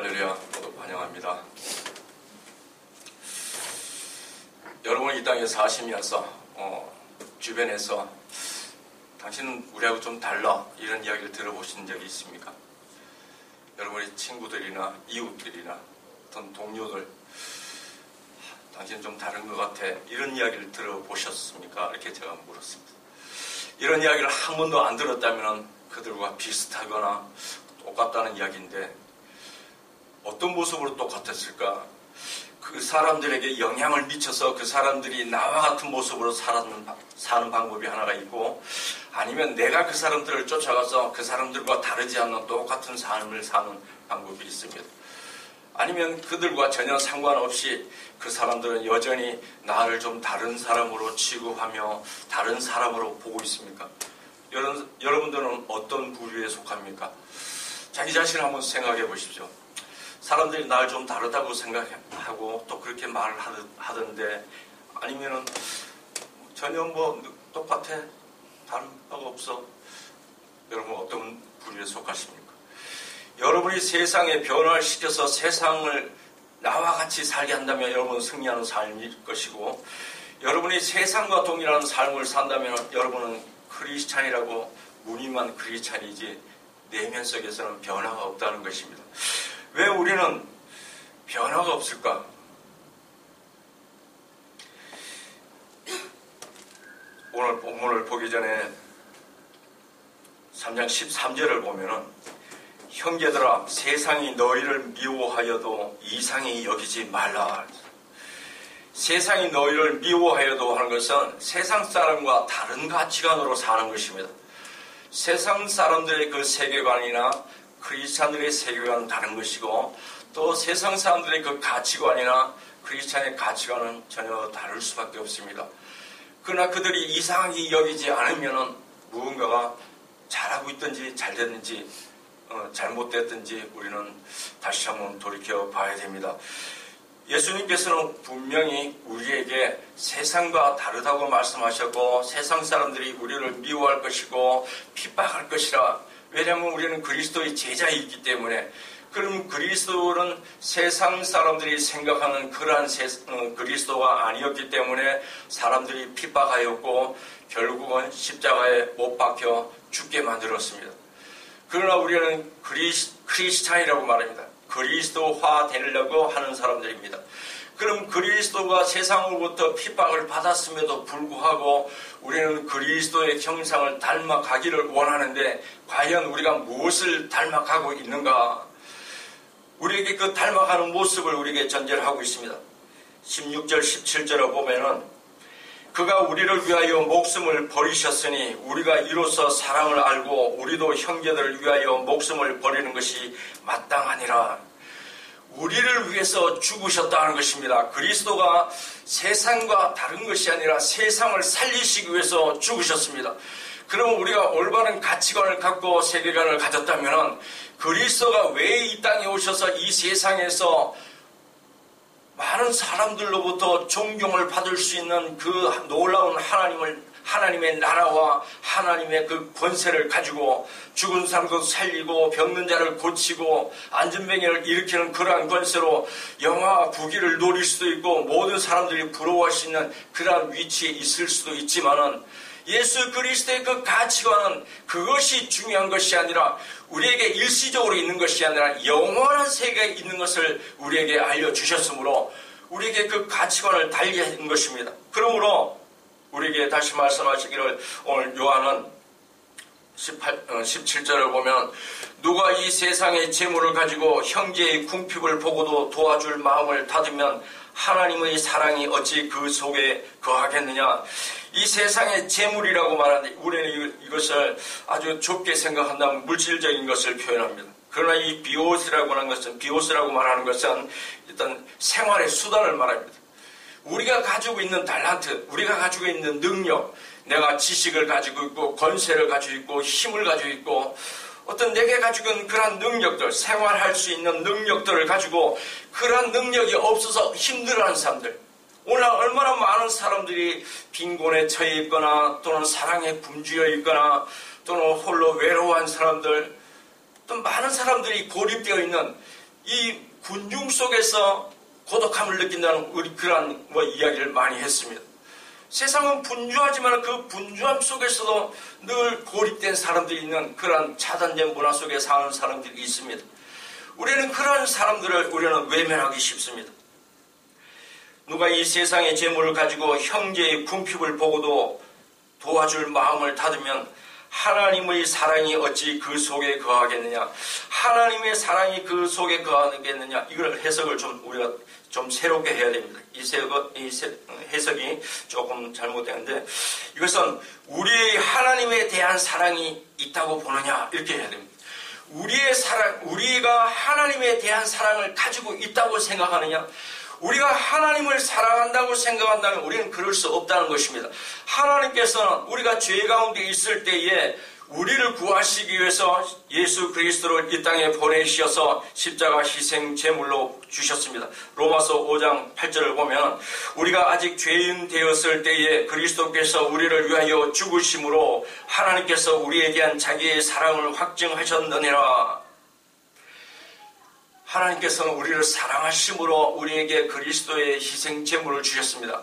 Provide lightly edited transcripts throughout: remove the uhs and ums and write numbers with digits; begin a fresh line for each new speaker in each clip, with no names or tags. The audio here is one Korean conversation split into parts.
할렐루야, 모두 환영합니다. 여러분 이 땅에 사시면서 주변에서 당신은 우리하고 좀 달라 이런 이야기를 들어보신 적이 있습니까? 여러분의 친구들이나 이웃들이나 어떤 동료들, 당신은 좀 다른 것 같아 이런 이야기를 들어보셨습니까? 이렇게 제가 물었습니다. 이런 이야기를 한 번도 안 들었다면 그들과 비슷하거나 똑같다는 이야기인데 어떤 모습으로 똑같았을까? 그 사람들에게 영향을 미쳐서 그 사람들이 나와 같은 모습으로 사는 방법이 하나가 있고, 아니면 내가 그 사람들을 쫓아가서 그 사람들과 다르지 않는 똑같은 삶을 사는 방법이 있습니다. 아니면 그들과 전혀 상관없이 그 사람들은 여전히 나를 좀 다른 사람으로 취급하며 다른 사람으로 보고 있습니까? 여러분들은 어떤 부류에 속합니까? 자기 자신을 한번 생각해 보십시오. 사람들이 나를 좀 다르다고 생각하고 또 그렇게 말을 하던데, 아니면은 전혀 똑같아, 다른 바가 없어. 여러분 어떤 부류에 속하십니까? 여러분이 세상에 변화를 시켜서 세상을 나와 같이 살게 한다면 여러분은 승리하는 삶일 것이고, 여러분이 세상과 동일한 삶을 산다면 여러분은 크리스찬이라고 무늬만 크리스찬이지 내면 속에서는 변화가 없다는 것입니다. 왜 우리는 변화가 없을까? 오늘 본문을 보기 전에 3장 13절을 보면은, 형제들아 세상이 너희를 미워하여도 이상히 여기지 말라. 세상이 너희를 미워하여도 하는 것은 세상 사람과 다른 가치관으로 사는 것입니다. 세상 사람들의 그 세계관이나 크리스찬들의 세계관은 다른 것이고, 또 세상 사람들의 그 가치관이나 크리스찬의 가치관은 전혀 다를 수밖에 없습니다. 그러나 그들이 이상하게 여기지 않으면 무언가가 잘하고 있든지 잘됐는지 잘못됐든지 우리는 다시 한번 돌이켜 봐야 됩니다. 예수님께서는 분명히 우리에게 세상과 다르다고 말씀하셨고, 세상 사람들이 우리를 미워할 것이고 핍박할 것이라. 왜냐하면 우리는 그리스도의 제자이기 때문에. 그럼 그리스도는 세상 사람들이 생각하는 그러한 그리스도가 아니었기 때문에 사람들이 핍박하였고 결국은 십자가에 못 박혀 죽게 만들었습니다. 그러나 우리는 크리스찬이라고 말합니다. 그리스도화 되려고 하는 사람들입니다. 그럼 그리스도가 세상으로부터 핍박을 받았음에도 불구하고 우리는 그리스도의 형상을 닮아가기를 원하는데, 과연 우리가 무엇을 닮아가고 있는가? 우리에게 그 닮아가는 모습을 우리에게 전제를 하고 있습니다. 16절 17절을 보면은, 그가 우리를 위하여 목숨을 버리셨으니 우리가 이로써 사랑을 알고 우리도 형제들을 위하여 목숨을 버리는 것이 마땅하니라. 우리를 위해서 죽으셨다는 것입니다. 그리스도가 세상과 다른 것이 아니라 세상을 살리시기 위해서 죽으셨습니다. 그러면 우리가 올바른 가치관을 갖고 세계관을 가졌다면 그리스도가 왜 이 땅에 오셔서 이 세상에서 많은 사람들로부터 존경을 받을 수 있는 그 놀라운 하나님의 나라와 하나님의 그 권세를 가지고 죽은 사람도 살리고 병든 자를 고치고 안전병을 일으키는 그러한 권세로 영화와 부귀를 노릴 수도 있고 모든 사람들이 부러워할 수 있는 그러한 위치에 있을 수도 있지만은, 예수 그리스도의 그 가치관은 그것이 중요한 것이 아니라 우리에게 일시적으로 있는 것이 아니라 영원한 세계에 있는 것을 우리에게 알려주셨으므로 우리에게 그 가치관을 달리한 것입니다. 그러므로 우리에게 다시 말씀하시기를, 오늘 요한은 17절을 보면, 누가 이 세상의 재물을 가지고 형제의 궁핍을 보고도 도와줄 마음을 닫으면 하나님의 사랑이 어찌 그 속에 거하겠느냐. 이 세상의 재물이라고 말하는데 우리는 이것을 아주 좁게 생각한다면 물질적인 것을 표현합니다. 그러나 이 비오스라고 말하는 것은 일단 생활의 수단을 말합니다. 우리가 가지고 있는 달란트, 우리가 가지고 있는 능력, 내가 지식을 가지고 있고 권세를 가지고 있고 힘을 가지고 있고 어떤 내게 가지고 있는 그러한 능력들, 생활할 수 있는 능력들을 가지고 그러한 능력이 없어서 힘들어하는 사람들, 오늘 얼마나 많은 사람들이 빈곤에 처해 있거나 또는 사랑에 굶주려 있거나 또는 홀로 외로워한 사람들, 또 많은 사람들이 고립되어 있는 이 군중 속에서 고독함을 느낀다는 우리 그러한 이야기를 많이 했습니다. 세상은 분주하지만 그 분주함 속에서도 늘 고립된 사람들이 있는 그러한 차단된 문화 속에 사는 사람들이 있습니다. 우리는 그러한 사람들을 우리는 외면하기 쉽습니다. 누가 이 세상의 재물을 가지고 형제의 궁핍을 보고도 도와줄 마음을 닫으면 하나님의 사랑이 어찌 그 속에 거하겠느냐? 하나님의 사랑이 그 속에 거하겠느냐? 이걸 해석을 우리가 좀 새롭게 해야 됩니다. 이 해석이 조금 잘못되는데, 이것은 우리의 하나님에 대한 사랑이 있다고 보느냐? 이렇게 해야 됩니다. 우리가 하나님에 대한 사랑을 가지고 있다고 생각하느냐? 우리가 하나님을 사랑한다고 생각한다면 우리는 그럴 수 없다는 것입니다. 하나님께서는 우리가 죄 가운데 있을 때에 우리를 구하시기 위해서 예수 그리스도를 이 땅에 보내셔서 십자가 희생 제물로 주셨습니다. 로마서 5장 8절을 보면 우리가 아직 죄인 되었을 때에 그리스도께서 우리를 위하여 죽으심으로 하나님께서 우리에 대한 자기의 사랑을 확증하셨느니라. 하나님께서는 우리를 사랑하심으로 우리에게 그리스도의 희생 제물을 주셨습니다.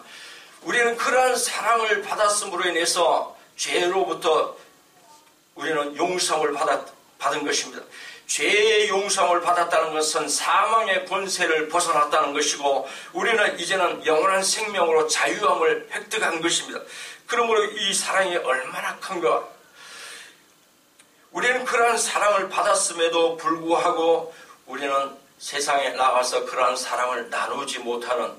우리는 그러한 사랑을 받았음으로 인해서 죄로부터 우리는 용서를 받은 것입니다. 죄의 용서를 받았다는 것은 사망의 권세를 벗어났다는 것이고 우리는 이제는 영원한 생명으로 자유함을 획득한 것입니다. 그러므로 이 사랑이 얼마나 큰가. 우리는 그러한 사랑을 받았음에도 불구하고 우리는 세상에 나가서 그러한 사랑을 나누지 못하는,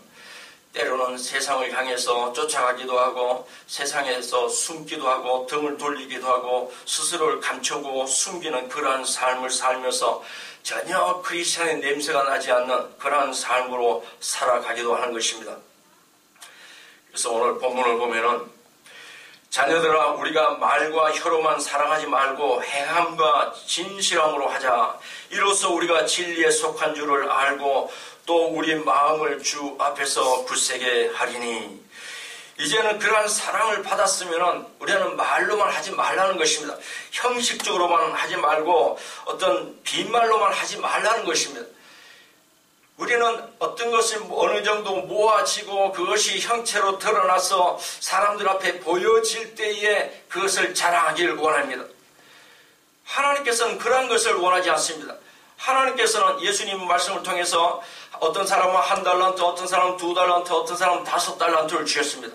때로는 세상을 향해서 쫓아가기도 하고 세상에서 숨기도 하고 등을 돌리기도 하고 스스로를 감추고 숨기는 그러한 삶을 살면서 전혀 크리스찬의 냄새가 나지 않는 그러한 삶으로 살아가기도 하는 것입니다. 그래서 오늘 본문을 보면은 자녀들아 우리가 말과 혀로만 사랑하지 말고 행함과 진실함으로 하자. 이로써 우리가 진리에 속한 줄을 알고 또 우리 마음을 주 앞에서 굳세게 하리니. 이제는 그러한 사랑을 받았으면 우리는 말로만 하지 말라는 것입니다. 형식적으로만 하지 말고 어떤 빈말로만 하지 말라는 것입니다. 우리는 어떤 것을 어느 정도 모아지고 그것이 형체로 드러나서 사람들 앞에 보여질 때에 그것을 자랑하기를 원합니다. 하나님께서는 그런 것을 원하지 않습니다. 하나님께서는 예수님 말씀을 통해서 어떤 사람은 1달란트, 어떤 사람은 2달란트, 어떤 사람은 5달란트를 주셨습니다.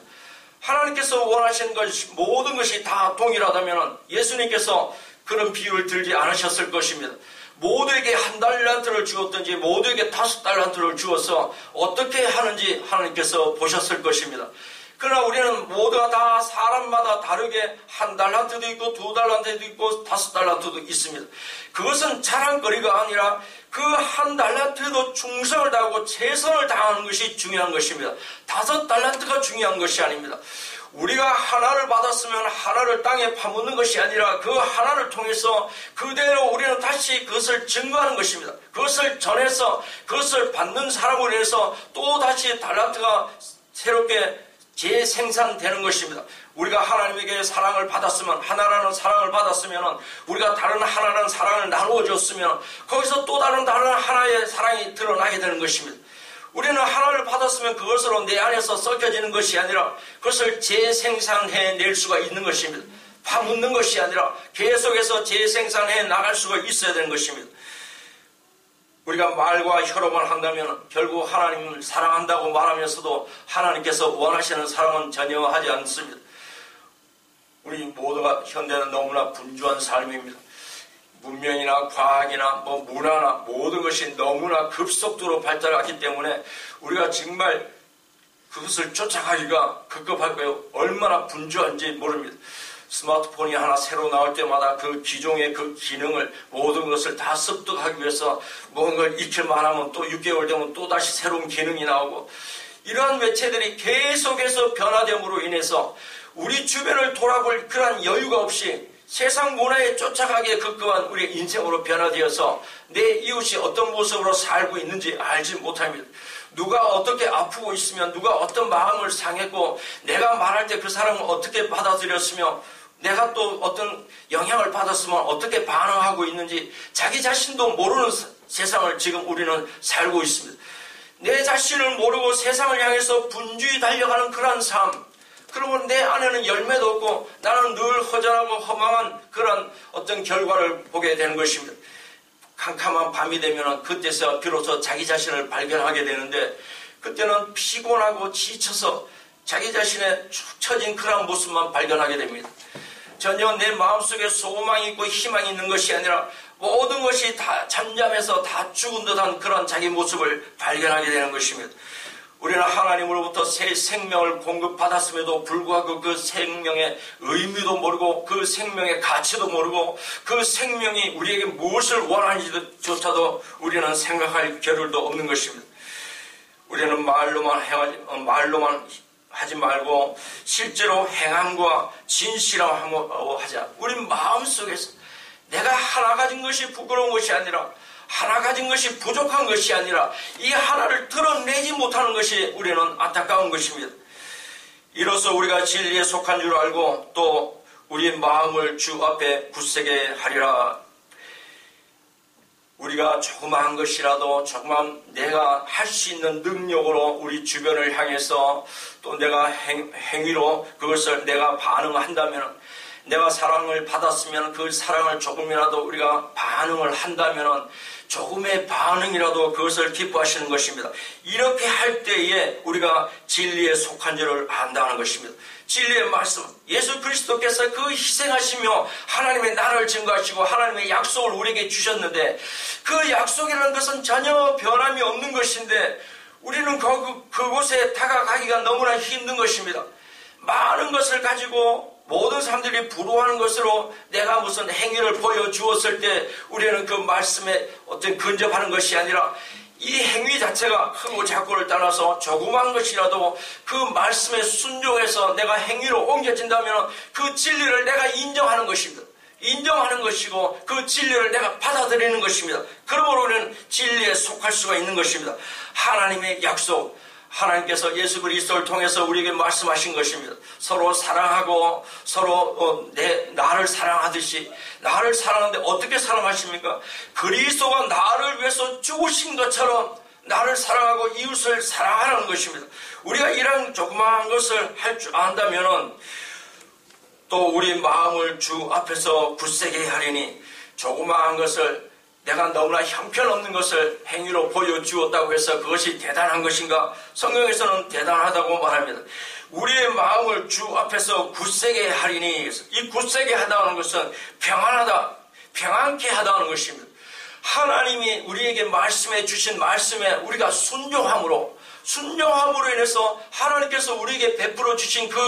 하나님께서 원하시는 모든 것이 다 동일하다면 예수님께서 그런 비유를 들지 않으셨을 것입니다. 모두에게 1달란트를 주었든지 모두에게 5달란트를 주어서 어떻게 하는지 하나님께서 보셨을 것입니다. 그러나 우리는 모두가 다 사람마다 다르게 1달란트도 있고 2달란트도 있고 5달란트도 있습니다. 그것은 자랑거리가 아니라 그 1달란트에도 충성을 다하고 최선을 다하는 것이 중요한 것입니다. 5달란트가 중요한 것이 아닙니다. 우리가 하나를 받았으면 하나를 땅에 파묻는 것이 아니라 그 하나를 통해서 그대로 우리는 다시 그것을 증거하는 것입니다. 그것을 전해서 그것을 받는 사람으로 해서 또 다시 달란트가 새롭게 재생산되는 것입니다. 우리가 하나님에게 사랑을 받았으면, 하나라는 사랑을 받았으면, 우리가 다른 하나라는 사랑을 나누어 줬으면 거기서 또 다른 하나의 사랑이 드러나게 되는 것입니다. 우리는 하나를 받았으면 그것으로 내 안에서 섞여지는 것이 아니라 그것을 재생산해낼 수가 있는 것입니다. 파묻는 것이 아니라 계속해서 재생산해 나갈 수가 있어야 되는 것입니다. 우리가 말과 혀로만 한다면 결국 하나님을 사랑한다고 말하면서도 하나님께서 원하시는 사랑은 전혀 하지 않습니다. 우리 모두가 현대는 너무나 분주한 삶입니다. 문명이나 과학이나 문화나 모든 것이 너무나 급속도로 발달하기 때문에 우리가 정말 그것을 쫓아가기가 급급하고요. 얼마나 분주한지 모릅니다. 스마트폰이 하나 새로 나올 때마다 그 기종의 그 기능을 모든 것을 다 습득하기 위해서 뭔가를 익힐만 하면 또 6개월 되면 또 다시 새로운 기능이 나오고 이러한 매체들이 계속해서 변화됨으로 인해서 우리 주변을 돌아볼 그러한 여유가 없이 세상 문화에 쫓아가기에 급급한 우리의 인생으로 변화되어서 내 이웃이 어떤 모습으로 살고 있는지 알지 못합니다. 누가 어떻게 아프고 있으면 누가 어떤 마음을 상했고 내가 말할 때 그 사람은 어떻게 받아들였으며 내가 또 어떤 영향을 받았으면 어떻게 반응하고 있는지 자기 자신도 모르는 세상을 지금 우리는 살고 있습니다. 내 자신을 모르고 세상을 향해서 분주히 달려가는 그러한 삶, 그러면 내 안에는 열매도 없고 나는 늘 허전하고 허망한 그런 어떤 결과를 보게 되는 것입니다. 캄캄한 밤이 되면 그때서 비로소 자기 자신을 발견하게 되는데, 그때는 피곤하고 지쳐서 자기 자신의 축 처진 그런 모습만 발견하게 됩니다. 전혀 내 마음속에 소망이 있고 희망이 있는 것이 아니라 모든 것이 다 잠잠해서 다 죽은 듯한 그런 자기 모습을 발견하게 되는 것입니다. 우리는 하나님으로부터 새 생명을 공급받았음에도 불구하고 그 생명의 의미도 모르고 그 생명의 가치도 모르고 그 생명이 우리에게 무엇을 원하는지조차도 우리는 생각할 겨를도 없는 것입니다. 우리는 말로만 하지 말고 실제로 행함과 진실함으로 하자. 우리 마음속에서 내가 하나 가진 것이 부끄러운 것이 아니라, 하나 가진 것이 부족한 것이 아니라 이 하나를 드러내지 못하는 것이 우리는 안타까운 것입니다. 이로써 우리가 진리에 속한 줄 알고 또 우리의 마음을 주 앞에 굳세게 하리라. 우리가 조그마한 것이라도 조그만 내가 할 수 있는 능력으로 우리 주변을 향해서 또 내가 행위로 그것을 내가 반응한다면, 내가 사랑을 받았으면 그 사랑을 조금이라도 우리가 반응을 한다면 조금의 반응이라도 그것을 기뻐하시는 것입니다. 이렇게 할 때에 우리가 진리에 속한 줄을 안다는 것입니다. 진리의 말씀, 예수 그리스도께서 그 희생하시며 하나님의 나라를 증거하시고 하나님의 약속을 우리에게 주셨는데, 그 약속이라는 것은 전혀 변함이 없는 것인데 우리는 그곳에 다가가기가 너무나 힘든 것입니다. 많은 것을 가지고 모든 사람들이 부러워하는 것으로 내가 무슨 행위를 보여주었을 때 우리는 그 말씀에 어떤 근접하는 것이 아니라, 이 행위 자체가 크고 작고를 떠나서 조그마한 것이라도 그 말씀에 순종해서 내가 행위로 옮겨진다면 그 진리를 내가 인정하는 것입니다. 인정하는 것이고 그 진리를 내가 받아들이는 것입니다. 그러므로 우리는 진리에 속할 수가 있는 것입니다. 하나님의 약속, 하나님께서 예수 그리스도를 통해서 우리에게 말씀하신 것입니다. 서로 사랑하고 서로 나를 사랑하듯이, 나를 사랑하는데 어떻게 사랑하십니까? 그리스도가 나를 위해서 죽으신 것처럼 나를 사랑하고 이웃을 사랑하는 것입니다. 우리가 이런 조그마한 것을 할 줄 안다면 또 우리 마음을 주 앞에서 굳세게 하리니, 조그마한 것을 내가 너무나 형편없는 것을 행위로 보여주었다고 해서 그것이 대단한 것인가? 성경에서는 대단하다고 말합니다. 우리의 마음을 주 앞에서 굳세게 하리니, 이 굳세게 하다는 것은 평안하다, 평안케 하다는 것입니다. 하나님이 우리에게 말씀해 주신 말씀에 우리가 순종함으로 인해서 하나님께서 우리에게 베풀어 주신 그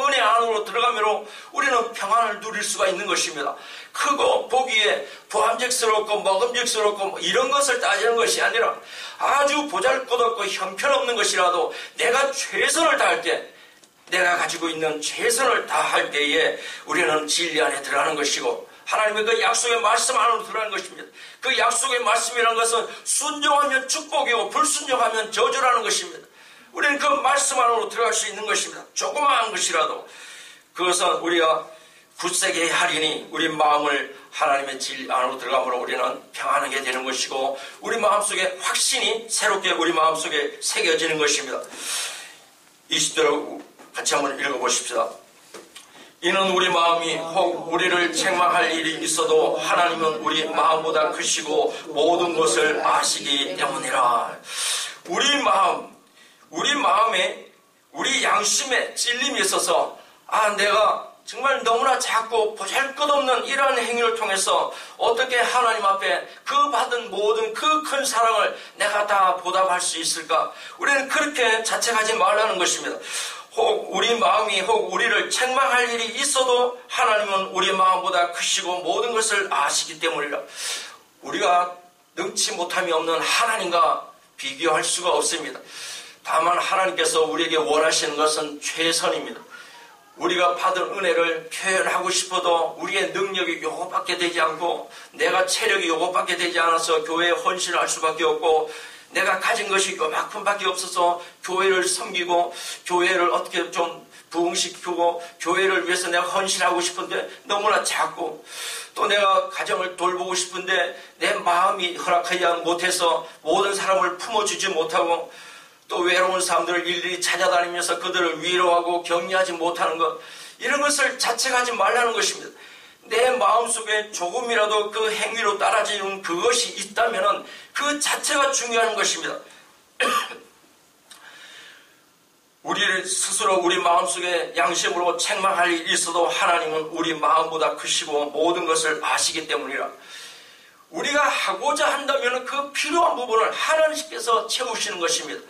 은혜 안으로 들어가므로 우리는 평안을 누릴 수가 있는 것입니다. 크고 보기에 보암직스럽고 먹음직스럽고 이런 것을 따지는 것이 아니라, 아주 보잘것없고 형편없는 것이라도 내가 최선을 다할 때, 내가 가지고 있는 최선을 다할 때에 우리는 진리 안에 들어가는 것이고, 하나님의 그 약속의 말씀 안으로 들어가는 것입니다. 그 약속의 말씀이라는 것은 순종하면 축복이고 불순종하면 저주라는 것입니다. 우리는 그 말씀 안으로 들어갈 수 있는 것입니다. 조그마한 것이라도 그것은 우리가 굳세게 하리니, 우리 마음을 하나님의 진리 안으로 들어가므로 우리는 평안하게 되는 것이고 우리 마음속에 확신이 새롭게 우리 마음속에 새겨지는 것입니다. 20절을 같이 한번 읽어보십시다. 이는 우리 마음이 혹 우리를 책망할 일이 있어도 하나님은 우리 마음보다 크시고 모든 것을 아시기 때문이라. 우리 마음에, 우리 양심에 찔림이 있어서, 내가 정말 너무나 작고 보잘것없는 이러한 행위를 통해서 어떻게 하나님 앞에 그 받은 모든 그 큰 사랑을 내가 다 보답할 수 있을까? 우리는 그렇게 자책하지 말라는 것입니다. 혹 우리 마음이 혹 우리를 책망할 일이 있어도 하나님은 우리 마음보다 크시고 모든 것을 아시기 때문이라. 우리가 능치 못함이 없는 하나님과 비교할 수가 없습니다. 다만 하나님께서 우리에게 원하시는 것은 최선입니다. 우리가 받은 은혜를 표현하고 싶어도 우리의 능력이 요것밖에 되지 않고, 내가 체력이 요것밖에 되지 않아서 교회에 헌신을 할 수밖에 없고, 내가 가진 것이 요만큼밖에 없어서 교회를 섬기고 교회를 어떻게 좀 부흥시키고 교회를 위해서 내가 헌신하고 싶은데 너무나 작고, 또 내가 가정을 돌보고 싶은데 내 마음이 허락하지 못해서 모든 사람을 품어주지 못하고, 또 외로운 사람들을 일일이 찾아다니면서 그들을 위로하고 격려하지 못하는 것, 이런 것을 자책하지 말라는 것입니다. 내 마음속에 조금이라도 그 행위로 따라지는 그것이 있다면 그 자체가 중요한 것입니다. 우리 스스로 우리 마음속에 양심으로 책망할 일이 있어도 하나님은 우리 마음보다 크시고 모든 것을 아시기 때문이라. 우리가 하고자 한다면 그 필요한 부분을 하나님께서 채우시는 것입니다.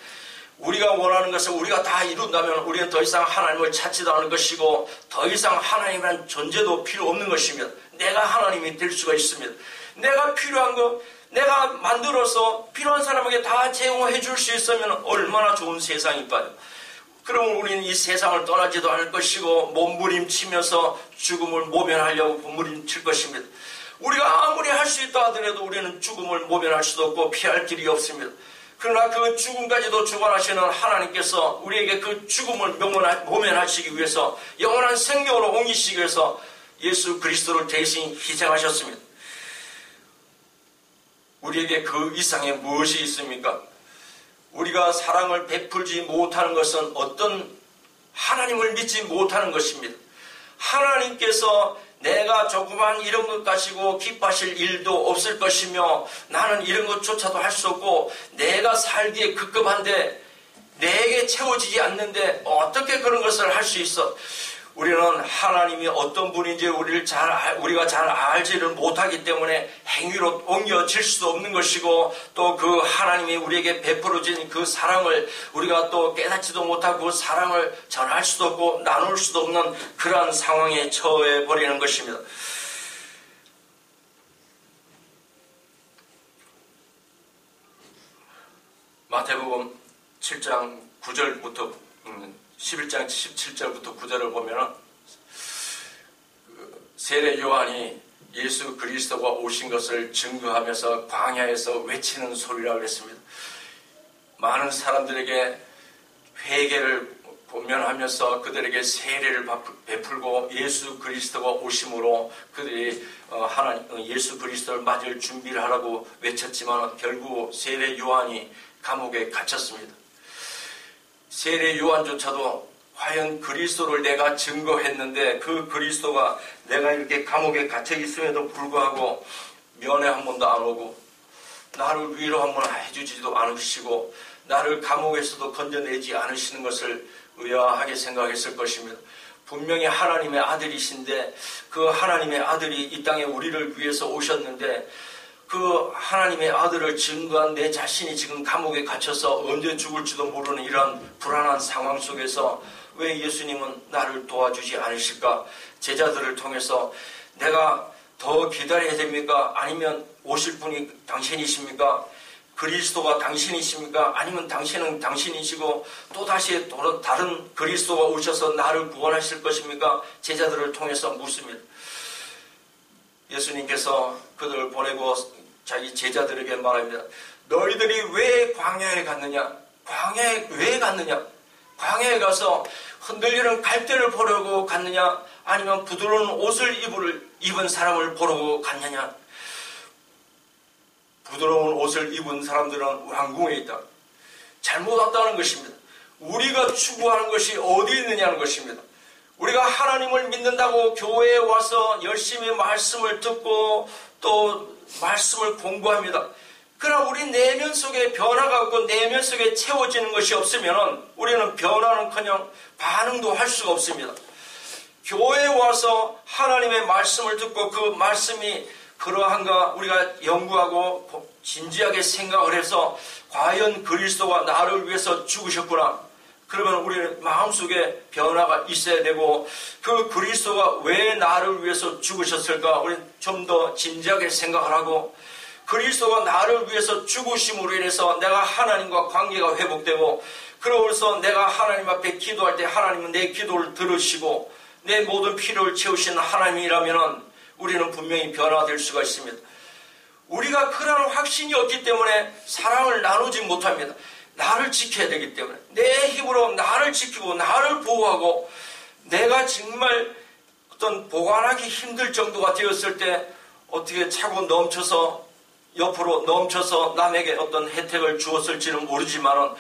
우리가 원하는 것을 우리가 다 이룬다면 우리는 더 이상 하나님을 찾지도 않을 것이고 더 이상 하나님이라는 존재도 필요 없는 것입니다. 내가 하나님이 될 수가 있습니다. 내가 필요한 것, 내가 만들어서 필요한 사람에게 다 제공해 줄 수 있으면 얼마나 좋은 세상일까요? 그러면 우리는 이 세상을 떠나지도 않을 것이고 몸부림치면서 죽음을 모면하려고 몸부림칠 것입니다. 우리가 아무리 할 수 있다 하더라도 우리는 죽음을 모면할 수도 없고 피할 길이 없습니다. 그러나 그 죽음까지도 주관하시는 하나님께서 우리에게 그 죽음을 모면하시기 위해서 영원한 생명으로 옮기시기 위해서 예수 그리스도를 대신 희생하셨습니다. 우리에게 그 이상의 무엇이 있습니까? 우리가 사랑을 베풀지 못하는 것은 어떤 하나님을 믿지 못하는 것입니다. 하나님께서 내가 조그만 이런 것 가지고 기뻐하실 일도 없을 것이며 나는 이런 것조차도 할 수 없고 내가 살기에 급급한데 내게 채워지지 않는데 어떻게 그런 것을 할 수 있어? 우리는 하나님이 어떤 분인지 우리가 잘 알지를 못하기 때문에 행위로 옮겨질 수도 없는 것이고, 또 그 하나님이 우리에게 베풀어진 그 사랑을 우리가 또 깨닫지도 못하고 그 사랑을 전할 수도 없고 나눌 수도 없는 그러한 상황에 처해 버리는 것입니다. 마태복음 7장 9절부터 11장 17절부터 9절을 보면 세례 요한이 예수 그리스도가 오신 것을 증거하면서 광야에서 외치는 소리라고 했습니다. 많은 사람들에게 회개를 권면하면서 그들에게 세례를 베풀고 예수 그리스도가 오심으로 그들이 예수 그리스도를 맞을 준비를 하라고 외쳤지만 결국 세례 요한이 감옥에 갇혔습니다. 세례 요한조차도 과연 그리스도를 내가 증거했는데 그 그리스도가 내가 이렇게 감옥에 갇혀 있음에도 불구하고 면회 한 번도 안 오고 나를 위로 한 번 해주지도 않으시고 나를 감옥에서도 건져내지 않으시는 것을 의아하게 생각했을 것입니다. 분명히 하나님의 아들이신데 그 하나님의 아들이 이 땅에 우리를 위해서 오셨는데 그 하나님의 아들을 증거한 내 자신이 지금 감옥에 갇혀서 언제 죽을지도 모르는 이런 불안한 상황 속에서 왜 예수님은 나를 도와주지 않으실까? 제자들을 통해서 내가 더 기다려야 됩니까? 아니면 오실 분이 당신이십니까? 그리스도가 당신이십니까? 아니면 당신은 당신이시고 또다시 다른 그리스도가 오셔서 나를 구원하실 것입니까? 제자들을 통해서 묻습니다. 예수님께서 그들을 보내고 자기 제자들에게 말합니다. 너희들이 왜 광야에 갔느냐? 광야에 왜 갔느냐? 광야에 가서 흔들리는 갈대를 보려고 갔느냐? 아니면 부드러운 옷을 입은 사람을 보려고 갔느냐? 부드러운 옷을 입은 사람들은 왕궁에 있다. 잘못 왔다는 것입니다. 우리가 추구하는 것이 어디 있느냐는 것입니다. 우리가 하나님을 믿는다고 교회에 와서 열심히 말씀을 듣고 또 말씀을 공부합니다. 그러나 우리 내면 속에 변화가 없고 내면 속에 채워지는 것이 없으면 우리는 변화는커녕 반응도 할 수가 없습니다. 교회에 와서 하나님의 말씀을 듣고 그 말씀이 그러한가 우리가 연구하고 진지하게 생각을 해서 과연 그리스도가 나를 위해서 죽으셨구나. 그러면 우리 마음속에 변화가 있어야 되고 그 그리스도가 왜 나를 위해서 죽으셨을까? 우리 좀 더 진지하게 생각을 하고 그리스도가 나를 위해서 죽으심으로 인해서 내가 하나님과 관계가 회복되고 그러면서 내가 하나님 앞에 기도할 때 하나님은 내 기도를 들으시고 내 모든 필요를 채우시는 하나님이라면 우리는 분명히 변화될 수가 있습니다. 우리가 그런 확신이 없기 때문에 사랑을 나누지 못합니다. 나를 지켜야 되기 때문에 내 힘으로 나를 지키고 나를 보호하고 내가 정말 어떤 보관하기 힘들 정도가 되었을 때 어떻게 차고 넘쳐서 옆으로 넘쳐서 남에게 어떤 혜택을 주었을지는 모르지만은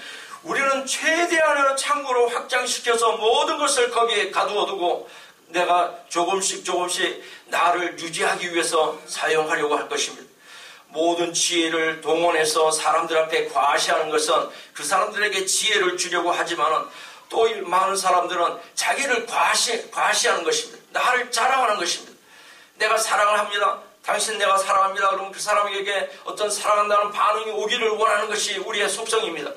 우리는 최대한의 창고로 확장시켜서 모든 것을 거기에 가두어두고 내가 조금씩 나를 유지하기 위해서 사용하려고 할 것입니다. 모든 지혜를 동원해서 사람들 앞에 과시하는 것은 그 사람들에게 지혜를 주려고 하지만은 또 많은 사람들은 자기를 과시하는 것입니다. 나를 자랑하는 것입니다. 내가 사랑을 합니다. 당신 내가 사랑합니다. 그러면 그 사람에게 어떤 사랑한다는 반응이 오기를 원하는 것이 우리의 속성입니다.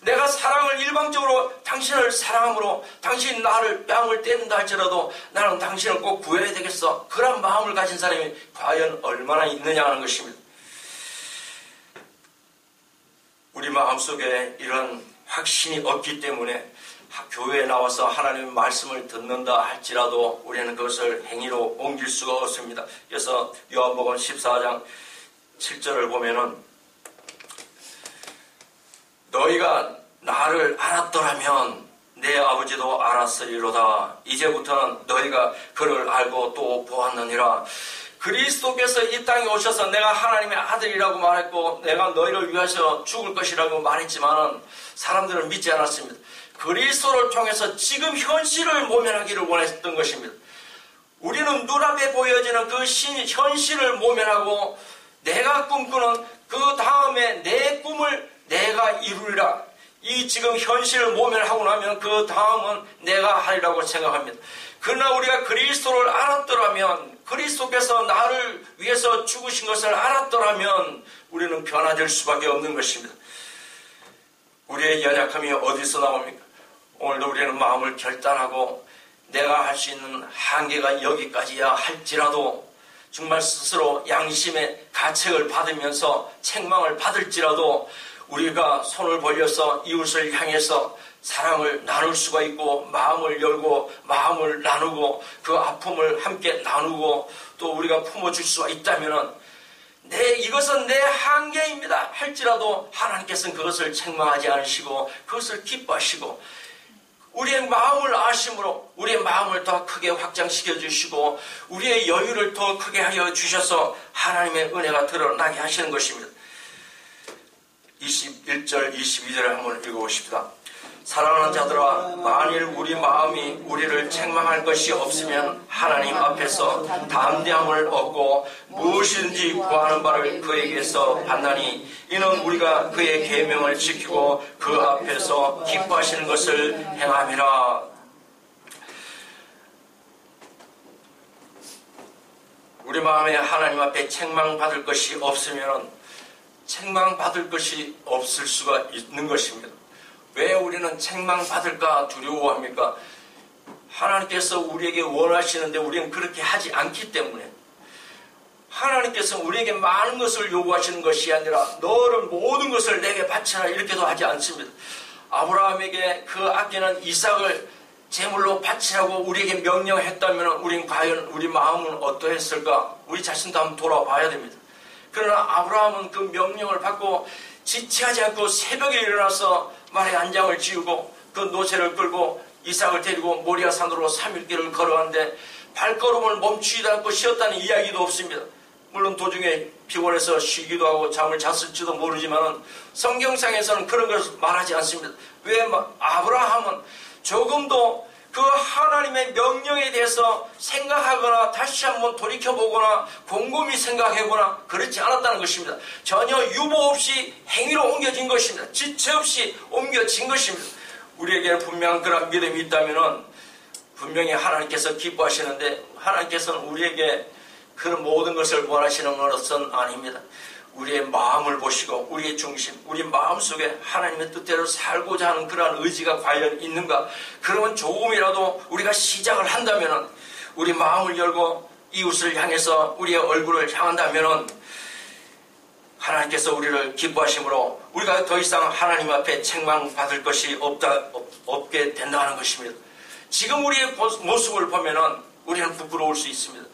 내가 사랑을 일방적으로 당신을 사랑함으로 당신이 나를 뺨을 때린다 할지라도 나는 당신을 꼭 구해야 되겠어. 그런 마음을 가진 사람이 과연 얼마나 있느냐 하는 것입니다. 우리 마음속에 이런 확신이 없기 때문에 교회에 나와서 하나님의 말씀을 듣는다 할지라도 우리는 그것을 행위로 옮길 수가 없습니다. 그래서 요한복음 14장 7절을 보면은 너희가 나를 알았더라면 내 아버지도 알았으리로다. 이제부터는 너희가 그를 알고 또 보았느니라. 그리스도께서 이 땅에 오셔서 내가 하나님의 아들이라고 말했고 내가 너희를 위하여 죽을 것이라고 말했지만은 사람들은 믿지 않았습니다. 그리스도를 통해서 지금 현실을 모면하기를 원했던 것입니다. 우리는 눈앞에 보여지는 그 현실을 모면하고 내가 꿈꾸는 그 다음에 내 꿈을 내가 이루리라. 이 지금 현실을 모면하고 나면 그 다음은 내가 하리라고 생각합니다. 그러나 우리가 그리스도를 알았더라면 그리스도께서 나를 위해서 죽으신 것을 알았더라면 우리는 변화될 수밖에 없는 것입니다. 우리의 연약함이 어디서 나옵니까? 오늘도 우리는 마음을 결단하고 내가 할 수 있는 한계가 여기까지야 할지라도 정말 스스로 양심의 가책을 받으면서 책망을 받을지라도 우리가 손을 벌려서 이웃을 향해서 사랑을 나눌 수가 있고 마음을 열고 마음을 나누고 그 아픔을 함께 나누고 또 우리가 품어줄 수가 있다면 이것은 내 한계입니다 할지라도 하나님께서는 그것을 책망하지 않으시고 그것을 기뻐하시고 우리의 마음을 아심으로 우리의 마음을 더 크게 확장시켜 주시고 우리의 여유를 더 크게 하여 주셔서 하나님의 은혜가 드러나게 하시는 것입니다. 21절 22절을 한번 읽어보십시다. 사랑하는 자들아 만일 우리 마음이 우리를 책망할 것이 없으면 하나님 앞에서 담대함을 얻고 무엇이든지 구하는 바를 그에게서 받나니 이는 우리가 그의 계명을 지키고 그 앞에서 기뻐하시는 것을 행함이라. 우리 마음에 하나님 앞에 책망받을 것이 없으면 책망받을 것이 없을 수가 있는 것입니다. 왜 우리는 책망받을까 두려워합니까? 하나님께서 우리에게 원하시는데 우리는 그렇게 하지 않기 때문에 하나님께서 우리에게 많은 것을 요구하시는 것이 아니라 너를 모든 것을 내게 바치라 이렇게도 하지 않습니다. 아브라함에게 그 아끼는 이삭을 제물로 바치라고 우리에게 명령했다면 우리는 과연 우리 마음은 어떠했을까? 우리 자신도 한번 돌아봐야 됩니다. 그러나 아브라함은 그 명령을 받고 지체하지 않고 새벽에 일어나서 말에 안장을 지우고 그 노새를 끌고 이삭을 데리고 모리아 산으로 3일길을 걸어갔는데 발걸음을 멈추지도 않고 쉬었다는 이야기도 없습니다. 물론 도중에 피곤해서 쉬기도 하고 잠을 잤을지도 모르지만 성경상에서는 그런 것을 말하지 않습니다. 왜 아브라함은 조금도 그 하나님의 명령에 대해서 생각하거나 다시 한번 돌이켜보거나 곰곰이 생각해보거나 그렇지 않았다는 것입니다. 전혀 유보 없이 행위로 옮겨진 것입니다. 지체 없이 옮겨진 것입니다. 우리에게 분명한 그런 믿음이 있다면 분명히 하나님께서 기뻐하시는데 하나님께서는 우리에게 그런 모든 것을 원하시는 것은 아닙니다. 우리의 마음을 보시고 우리의 중심, 우리 마음속에 하나님의 뜻대로 살고자 하는 그러한 의지가 과연 있는가? 그러면 조금이라도 우리가 시작을 한다면 우리 마음을 열고 이웃을 향해서 우리의 얼굴을 향한다면 하나님께서 우리를 기뻐하심으로 우리가 더 이상 하나님 앞에 책망받을 것이 없게 된다는 것입니다. 지금 우리의 모습을 보면 우리는 부끄러울 수 있습니다.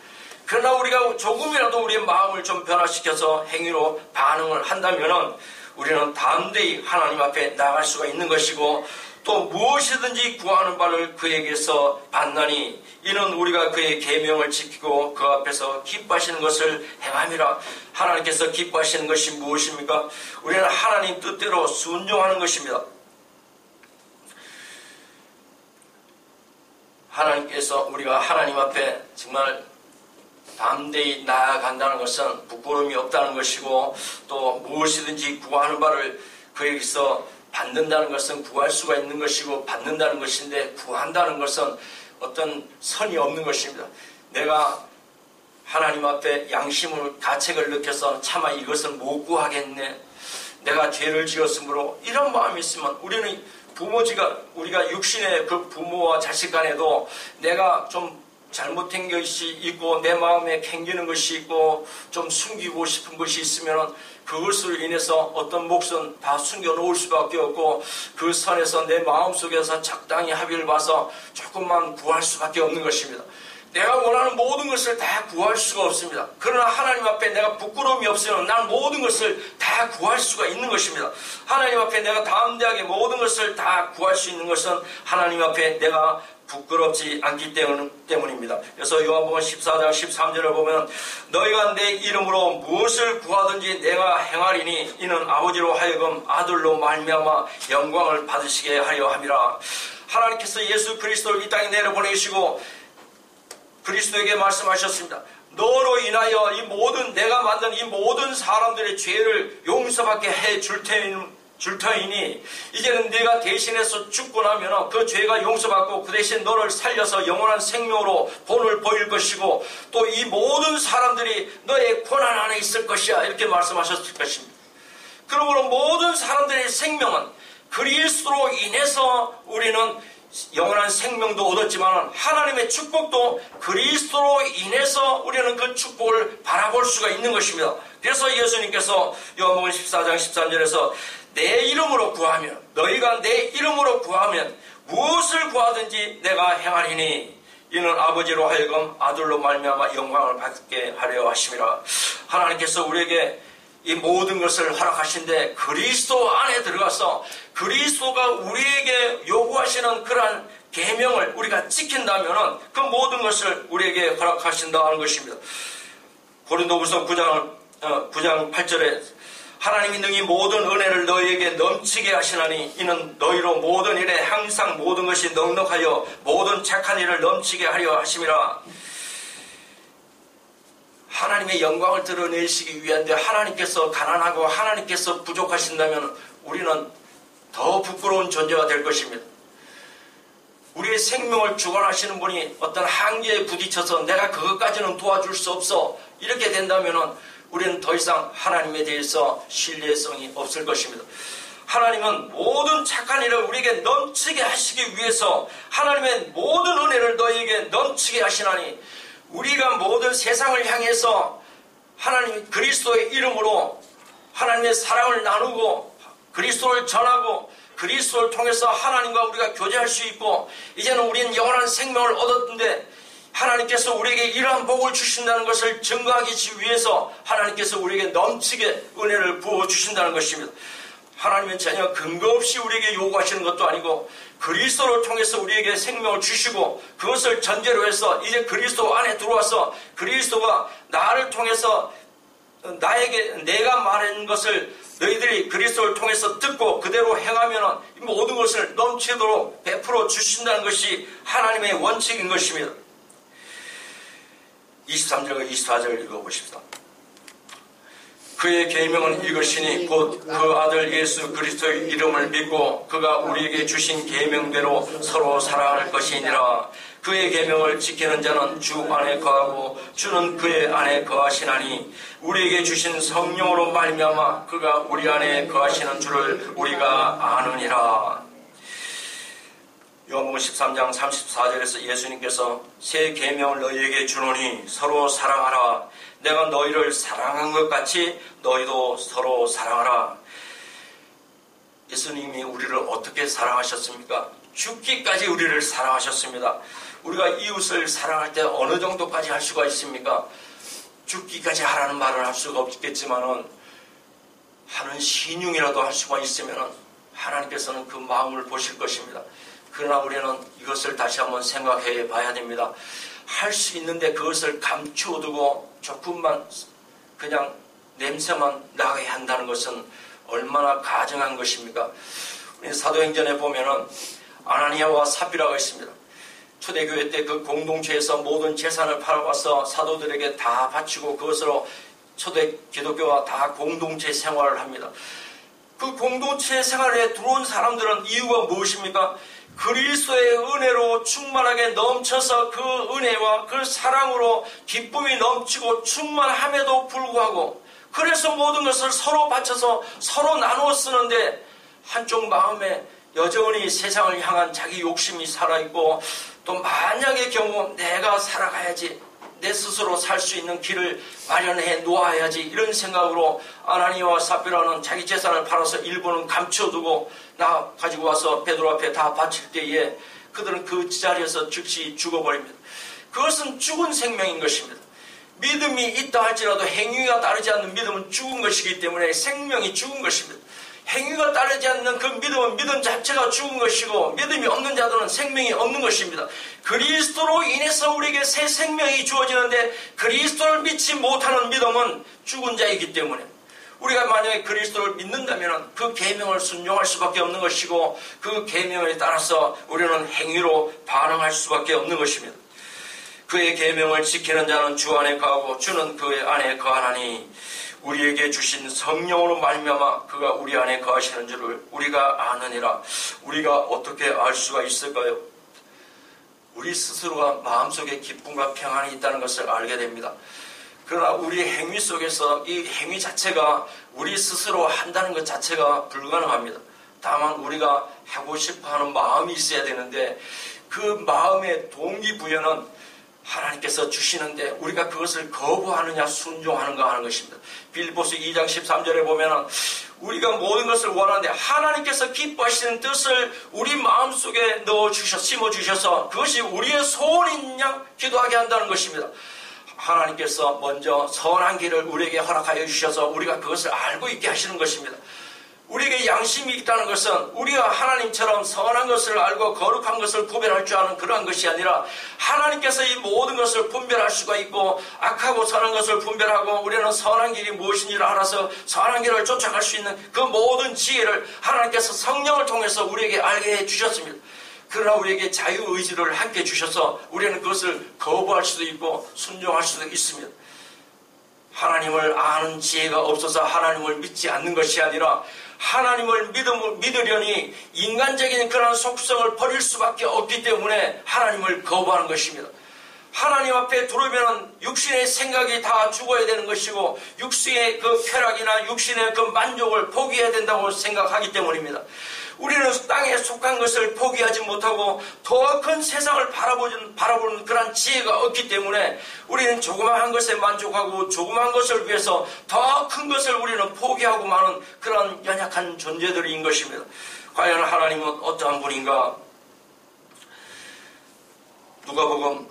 그러나 우리가 조금이라도 우리의 마음을 좀 변화시켜서 행위로 반응을 한다면 우리는 담대히 하나님 앞에 나아갈 수가 있는 것이고, 또 무엇이든지 구하는 바를 그에게서 받나니 이는 우리가 그의 계명을 지키고 그 앞에서 기뻐하시는 것을 행함이라. 하나님께서 기뻐하시는 것이 무엇입니까? 우리는 하나님 뜻대로 순종하는 것입니다. 하나님께서 우리가 하나님 앞에 정말 담대히 나아간다는 것은 부끄러움이 없다는 것이고, 또 무엇이든지 구하는 바를 그에게서 받는다는 것은 구할 수가 있는 것이고 받는다는 것인데, 구한다는 것은 어떤 선이 없는 것입니다. 내가 하나님 앞에 양심을 가책을 느껴서 차마 이것을 못 구하겠네, 내가 죄를 지었으므로, 이런 마음이 있으면 우리는 우리가 육신의 그 부모와 자식 간에도 내가 좀 잘못된 것이 있고 내 마음에 캥기는 것이 있고 좀 숨기고 싶은 것이 있으면 그것으로 인해서 어떤 몫은 다 숨겨놓을 수밖에 없고, 그 선에서 내 마음속에서 적당히 합의를 봐서 조금만 구할 수밖에 없는 것입니다. 내가 원하는 모든 것을 다 구할 수가 없습니다. 그러나 하나님 앞에 내가 부끄러움이 없으면 난 모든 것을 다 구할 수가 있는 것입니다. 하나님 앞에 내가 담대하게 모든 것을 다 구할 수 있는 것은 하나님 앞에 내가 부끄럽지 않기 때문입니다. 그래서 요한복음 14장 13절을 보면 너희가 내 이름으로 무엇을 구하든지 내가 행하리니 이는 아버지로 하여금 아들로 말미암아 영광을 받으시게 하려 함이라. 하나님께서 예수 그리스도를 이 땅에 내려보내시고 그리스도에게 말씀하셨습니다. 너로 인하여 이 모든 내가 만든 이 모든 사람들의 죄를 용서받게 해 줄 터이니 이제는 네가 대신해서 죽고 나면 그 죄가 용서받고 그 대신 너를 살려서 영원한 생명으로 본을 보일 것이고 또 이 모든 사람들이 너의 고난 안에 있을 것이야, 이렇게 말씀하셨을 것입니다. 그러므로 모든 사람들의 생명은 그리스도로 인해서 우리는 영원한 생명도 얻었지만 하나님의 축복도 그리스도로 인해서 우리는 그 축복을 바라볼 수가 있는 것입니다. 그래서 예수님께서 요한복음 14장 13절에서 내 이름으로 구하면, 너희가 내 이름으로 구하면 무엇을 구하든지 내가 행하리니 이는 아버지로 하여금 아들로 말미암아 영광을 받게 하려 하심이라. 하나님께서 우리에게 이 모든 것을 허락하신데 그리스도 안에 들어가서 그리스도가 우리에게 요구하시는 그러한 계명을 우리가 지킨다면 그 모든 것을 우리에게 허락하신다는 것입니다. 고린도후서 9장 8절에 하나님이 능히 모든 은혜를 너희에게 넘치게 하시나니 이는 너희로 모든 일에 항상 모든 것이 넉넉하여 모든 착한 일을 넘치게 하려 하심이라. 하나님의 영광을 드러내시기 위한데 하나님께서 가난하고 하나님께서 부족하신다면 우리는 더 부끄러운 존재가 될 것입니다. 우리의 생명을 주관하시는 분이 어떤 한계에 부딪혀서 내가 그것까지는 도와줄 수 없어, 이렇게 된다면 우리는 더 이상 하나님에 대해서 신뢰성이 없을 것입니다. 하나님은 모든 착한 일을 우리에게 넘치게 하시기 위해서 하나님의 모든 은혜를 너희에게 넘치게 하시나니 우리가 모든 세상을 향해서 하나님 그리스도의 이름으로 하나님의 사랑을 나누고 그리스도를 전하고 그리스도를 통해서 하나님과 우리가 교제할 수 있고 이제는 우리는 영원한 생명을 얻었는데 하나님께서 우리에게 이러한 복을 주신다는 것을 증거하기 위해서 하나님께서 우리에게 넘치게 은혜를 부어주신다는 것입니다. 하나님은 전혀 근거 없이 우리에게 요구하시는 것도 아니고 그리스도를 통해서 우리에게 생명을 주시고 그것을 전제로 해서 이제 그리스도 안에 들어와서 그리스도가 나를 통해서 내가 말한 것을 너희들이 그리스도를 통해서 듣고 그대로 행하면 모든 것을 넘치도록 베풀어 주신다는 것이 하나님의 원칙인 것입니다. 23절과 24절을 읽어보십시다. 그의 계명은 이것이니 곧 그 아들 예수 그리스도의 이름을 믿고 그가 우리에게 주신 계명대로 서로 사랑할 것이니라. 그의 계명을 지키는 자는 주 안에 거하고 주는 그의 안에 거하시나니 우리에게 주신 성령으로 말미암아 그가 우리 안에 거하시는 줄을 우리가 아느니라. 요한복음 13장 34절에서 예수님께서 새 계명을 너희에게 주노니 서로 사랑하라. 내가 너희를 사랑한 것 같이 너희도 서로 사랑하라. 예수님이 우리를 어떻게 사랑하셨습니까? 죽기까지 우리를 사랑하셨습니다. 우리가 이웃을 사랑할 때 어느 정도까지 할 수가 있습니까? 죽기까지 하라는 말을 할 수가 없겠지만은 하는 신용이라도 할 수가 있으면은 하나님께서는 그 마음을 보실 것입니다. 그러나 우리는 이것을 다시 한번 생각해 봐야 됩니다. 할 수 있는데 그것을 감추어두고 조금만 그냥 냄새만 나게 한다는 것은 얼마나 가증한 것입니까? 우리 사도행전에 보면은 아나니아와 삽비라가 있습니다. 초대교회 때 그 공동체에서 모든 재산을 팔아와서 사도들에게 다 바치고 그것으로 초대 기독교와 다 공동체 생활을 합니다. 그 공동체 생활에 들어온 사람들은 이유가 무엇입니까? 그리스도의 은혜로 충만하게 넘쳐서 그 은혜와 그 사랑으로 기쁨이 넘치고 충만함에도 불구하고 그래서 모든 것을 서로 바쳐서 서로 나누어 쓰는데 한쪽 마음에 여전히 세상을 향한 자기 욕심이 살아있고 또 만약의 경우 내가 살아가야지 내 스스로 살 수 있는 길을 마련해 놓아야지 이런 생각으로 아나니아와 삽비라는 자기 재산을 팔아서 일부는 감춰두고 나 가지고 와서 베드로 앞에 다 바칠 때에 그들은 그 자리에서 즉시 죽어버립니다. 그것은 죽은 생명인 것입니다. 믿음이 있다 할지라도 행위가 따르지 않는 믿음은 죽은 것이기 때문에 생명이 죽은 것입니다. 행위가 따르지 않는 그 믿음은 믿음 자체가 죽은 것이고 믿음이 없는 자들은 생명이 없는 것입니다. 그리스도로 인해서 우리에게 새 생명이 주어지는데 그리스도를 믿지 못하는 믿음은 죽은 자이기 때문에 우리가 만약에 그리스도를 믿는다면 그 계명을 순종할 수밖에 없는 것이고 그 계명에 따라서 우리는 행위로 반응할 수밖에 없는 것입니다. 그의 계명을 지키는 자는 주 안에 거하고 주는 그의 안에 거하나니 우리에게 주신 성령으로 말미암아 그가 우리 안에 거하시는 줄을 우리가 아느니라. 우리가 어떻게 알 수가 있을까요? 우리 스스로가 마음속에 기쁨과 평안이 있다는 것을 알게 됩니다. 그러나 우리 행위 속에서 이 행위 자체가 우리 스스로 한다는 것 자체가 불가능합니다. 다만 우리가 하고 싶어하는 마음이 있어야 되는데 그 마음의 동기부여는 하나님께서 주시는데 우리가 그것을 거부하느냐 순종하는가 하는 것입니다. 빌립보서 2장 13절에 보면 우리가 모든 것을 원하는데 하나님께서 기뻐하시는 뜻을 우리 마음속에 심어주셔서 그것이 우리의 소원이냐 기도하게 한다는 것입니다. 하나님께서 먼저 선한 길을 우리에게 허락하여 주셔서 우리가 그것을 알고 있게 하시는 것입니다. 우리에게 양심이 있다는 것은 우리가 하나님처럼 선한 것을 알고 거룩한 것을 구별할 줄 아는 그러한 것이 아니라 하나님께서 이 모든 것을 분별할 수가 있고 악하고 선한 것을 분별하고 우리는 선한 길이 무엇인지를 알아서 선한 길을 쫓아갈 수 있는 그 모든 지혜를 하나님께서 성령을 통해서 우리에게 알게 해주셨습니다. 그러나 우리에게 자유의지를 함께 주셔서 우리는 그것을 거부할 수도 있고 순종할 수도 있습니다. 하나님을 아는 지혜가 없어서 하나님을 믿지 않는 것이 아니라 하나님을 믿으려니 인간적인 그런 속성을 버릴 수밖에 없기 때문에 하나님을 거부하는 것입니다. 하나님 앞에 들어오면 육신의 생각이 다 죽어야 되는 것이고 육신의 그 쾌락이나 육신의 그 만족을 포기해야 된다고 생각하기 때문입니다. 우리는 땅에 속한 것을 포기하지 못하고 더 큰 세상을 바라보는 그런 지혜가 없기 때문에 우리는 조그마한 것에 만족하고 조그마한 것을 위해서 더 큰 것을 우리는 포기하고 마는 그런 연약한 존재들인 것입니다. 과연 하나님은 어떠한 분인가? 누가복음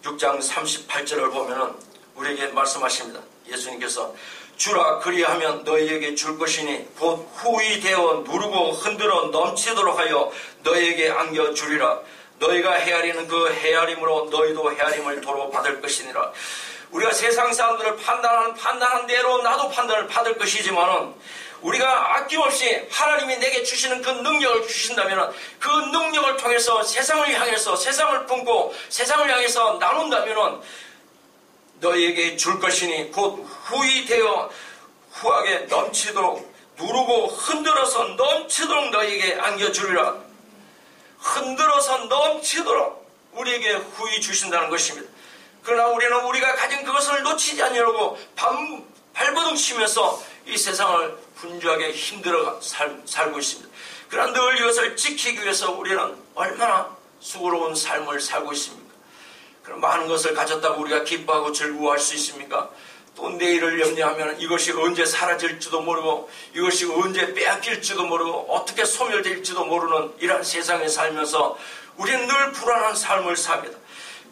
6장 38절을 보면은 우리에게 말씀하십니다. 예수님께서 주라 그리하면 너희에게 줄 것이니 곧 후히 되어 누르고 흔들어 넘치도록 하여 너희에게 안겨주리라. 너희가 헤아리는 그 헤아림으로 너희도 헤아림을 도로 받을 것이니라. 우리가 세상 사람들을 판단하는 대로 나도 판단을 받을 것이지만은 우리가 아낌없이 하나님이 내게 주시는 그 능력을 주신다면 그 능력을 통해서 세상을 향해서 세상을 품고 세상을 향해서 나눈다면 너희에게 줄 것이니 곧 후히 되어 후하게 넘치도록 누르고 흔들어서 넘치도록 너희에게 안겨주리라. 흔들어서 넘치도록 우리에게 후히 주신다는 것입니다. 그러나 우리는 우리가 가진 그것을 놓치지 않으려고 발버둥 치면서 이 세상을 분주하게 힘들어 살고 있습니다. 그러나 늘 이것을 지키기 위해서 우리는 얼마나 수고로운 삶을 살고 있습니까? 그럼 많은 것을 가졌다고 우리가 기뻐하고 즐거워할 수 있습니까? 또 내일을 염려하면 이것이 언제 사라질지도 모르고 이것이 언제 빼앗길지도 모르고 어떻게 소멸될지도 모르는 이러한 세상에 살면서 우리는 늘 불안한 삶을 삽니다.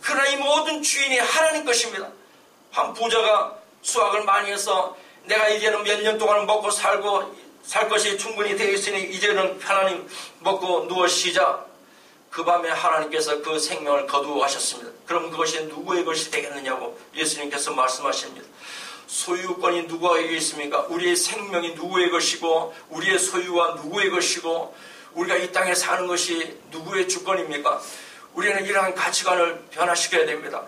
그러나 이 모든 주인이 하나님 것입니다. 한 부자가 수확을 많이 해서 내가 이제는 몇 년 동안 먹고 살 것이 충분히 되어 있으니 이제는 편안히 먹고 누워 쉬자. 그 밤에 하나님께서 그 생명을 거두어가셨습니다. 그럼 그것이 누구의 것이 되겠느냐고 예수님께서 말씀하십니다. 소유권이 누구에게 있습니까? 우리의 생명이 누구의 것이고 우리의 소유가 누구의 것이고 우리가 이 땅에 사는 것이 누구의 주권입니까? 우리는 이러한 가치관을 변화시켜야 됩니다.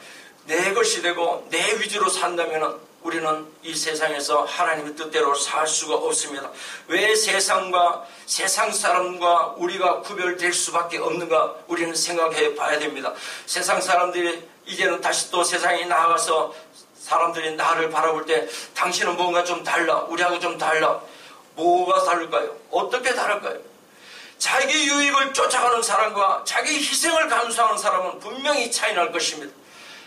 내 것이 되고 내 위주로 산다면 우리는 이 세상에서 하나님의 뜻대로 살 수가 없습니다. 왜 세상과 세상 사람과 우리가 구별될 수밖에 없는가 우리는 생각해 봐야 됩니다. 세상 사람들이 이제는 다시 또 세상에 나아가서 사람들이 나를 바라볼 때 당신은 뭔가 좀 달라, 우리하고 좀 달라. 뭐가 다를까요? 어떻게 다를까요? 자기 유익을 쫓아가는 사람과 자기 희생을 감수하는 사람은 분명히 차이 날 것입니다.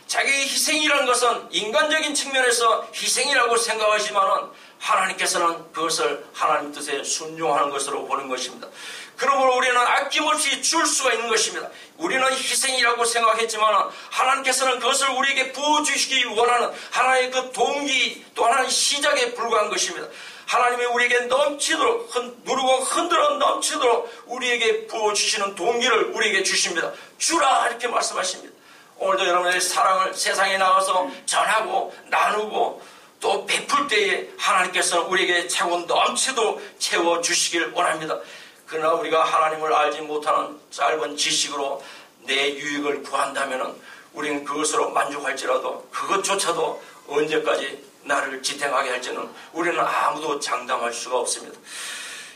자기 희생이라는 것은 인간적인 측면에서 희생이라고 생각하지만 하나님께서는 그것을 하나님 뜻에 순종하는 것으로 보는 것입니다. 그러므로 우리는 아낌없이 줄 수가 있는 것입니다. 우리는 희생이라고 생각했지만 하나님께서는 그것을 우리에게 부어주시기 원하는 하나의 그 동기 또 하나의 시작에 불과한 것입니다. 하나님이 우리에게 넘치도록 누르고 흔들어 넘치도록 우리에게 부어주시는 동기를 우리에게 주십니다. 주라 이렇게 말씀하십니다. 오늘도 여러분의 사랑을 세상에 나가서 전하고 나누고 또 베풀 때에 하나님께서는 우리에게 차고 넘치도록 채워주시길 원합니다. 그러나 우리가 하나님을 알지 못하는 짧은 지식으로 내 유익을 구한다면 우리는 그것으로 만족할지라도 그것조차도 언제까지 나를 지탱하게 할지는 우리는 아무도 장담할 수가 없습니다.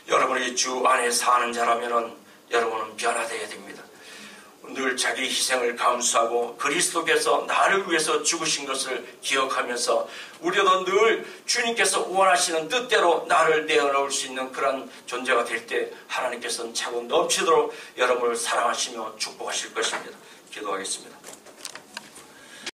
여러분이 주 안에 사는 자라면 여러분은 변화되어야 됩니다. 늘 자기 희생을 감수하고 그리스도께서 나를 위해서 죽으신 것을 기억하면서 우리도 늘 주님께서 원하시는 뜻대로 나를 내어놓을 수 있는 그런 존재가 될 때 하나님께서는 차고 넘치도록 여러분을 사랑하시며 축복하실 것입니다. 기도하겠습니다.